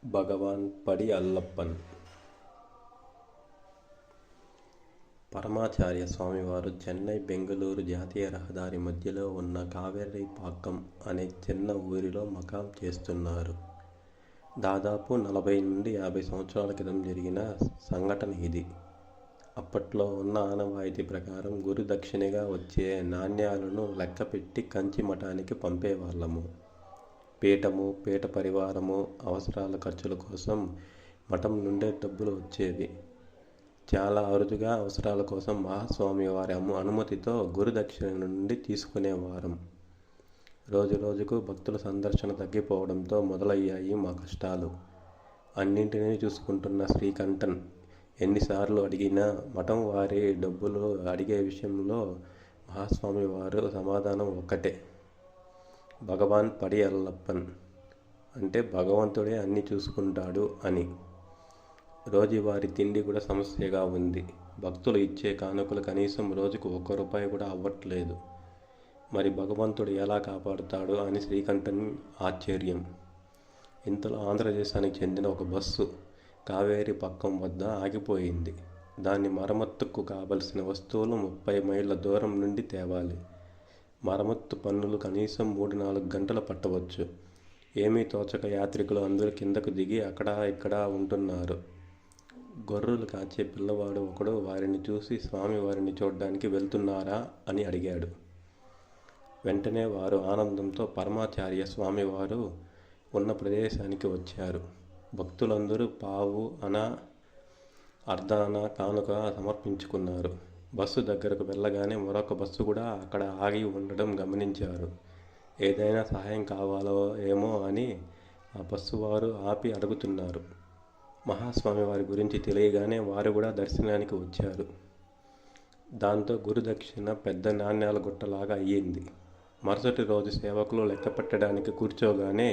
భగవాన్ పడి అల్లప్పన్. పరమాచార్య స్వామివారు చెన్నై బెంగళూరు జాతీయ రహదారి మధ్యలో ఉన్న కావేరిపాక్కం అనే చిన్న ఊరిలో మకాం చేస్తున్నారు. దాదాపు 40 నుండి 50 సంవత్సరాల క్రితం జరిగిన సంఘటన ఇది. అప్పట్లో ఉన్న ఆనవాయితీ ప్రకారం గురు దక్షిణగా వచ్చే నాణ్యాలను లెక్కపెట్టి కంచి మఠానికి పంపేవాళ్ళము. పీఠము, పీఠ పరివారము అవసరాల ఖర్చుల కోసం మఠం నుండే డబ్బులు వచ్చేవి. చాలా అరుదుగా అవసరాల కోసం మహాస్వామి వారి అనుమతితో గురుదక్షిణ నుండి తీసుకునేవారం. రోజు రోజుకు భక్తుల సందర్శన తగ్గిపోవడంతో మొదలయ్యాయి మా కష్టాలు. అన్నింటినీ చూసుకుంటున్న శ్రీకంఠన్ ఎన్నిసార్లు అడిగినా మఠం వారి డబ్బులు అడిగే విషయంలో మహాస్వామి వారు సమాధానం ఒక్కటే, భగవాన్ పడి అల్లప్పన్, అంటే భగవంతుడే అన్నీ చూసుకుంటాడు అని. రోజువారీ తిండి కూడా సమస్యగా ఉంది. భక్తులు ఇచ్చే కానుకలు కనీసం రోజుకు ₹1 కూడా అవ్వట్లేదు. మరి భగవంతుడు ఎలా కాపాడుతాడు అని శ్రీకంఠన్ ఆశ్చర్యం. ఇంతలో ఆంధ్రదేశానికి చెందిన ఒక బస్సు కావేరిపాక్కం వద్ద ఆగిపోయింది. దాన్ని మరమ్మతుకు కావలసిన వస్తువులు 30 మైళ్ళ దూరం నుండి తేవాలి. మరమ్మత్తు పనులు కనీసం 3-4 గంటలు పట్టవచ్చు. ఏమీ తోచక యాత్రికులు అందరూ కిందకు దిగి అక్కడా ఇక్కడా ఉంటున్నారు. గొర్రెలు కాచే పిల్లవాడు ఒకడు వారిని చూసి స్వామివారిని చూడ్డానికి వెళ్తున్నారా అని అడిగాడు. వెంటనే వారు ఆనందంతో పరమాచార్య స్వామివారు ఉన్న ప్రదేశానికి వచ్చారు. భక్తులందరూ పావు అనా అర్ధానా కానుక సమర్పించుకున్నారు. బస్సు దగ్గరకు వెళ్ళగానే మరొక బస్సు కూడా అక్కడ ఆగి ఉండడం గమనించారు. ఏదైనా సహాయం కావాలో ఏమో అని ఆ బస్సు వారు ఆపి అడుగుతున్నారు. మహాస్వామి వారి గురించి తెలియగానే వారు కూడా దర్శనానికి వచ్చారు. దాంతో గురుదక్షిణ పెద్ద నాణ్యాల గుట్టలాగా అయ్యింది. మరుసటి రోజు సేవకులు లెక్క పెట్టడానికి కూర్చోగానే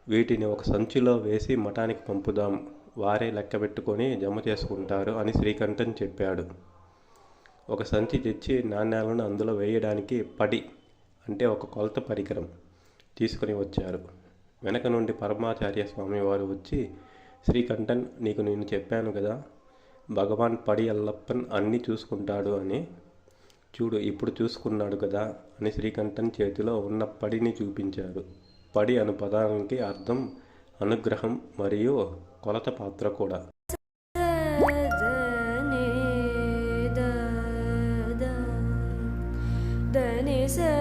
వీటిని ఒక సంచిలో వేసి మఠానికి పంపుదాం, వారే లెక్క పెట్టుకొని జమ చేసుకుంటారు అని శ్రీకంఠన్ చెప్పాడు. ఒక సంచి తెచ్చి నాణ్యాలను అందులో వేయడానికి పడి అంటే ఒక కొలత పరికరం తీసుకుని వచ్చారు. వెనక నుండి పరమాచార్య స్వామివారు వచ్చి, శ్రీకంఠన్, నీకు నేను చెప్పాను కదా, భగవాన్ పడి అల్లప్పన్ అన్నీ చూసుకుంటాడు అని. చూడు, ఇప్పుడు చూసుకున్నాడు కదా అని శ్రీకంఠన్ చేతిలో ఉన్న పడిని చూపించారు. పడి అను పదానికి అర్థం అనుగ్రహం మరియు కొలత పాత్ర కూడా.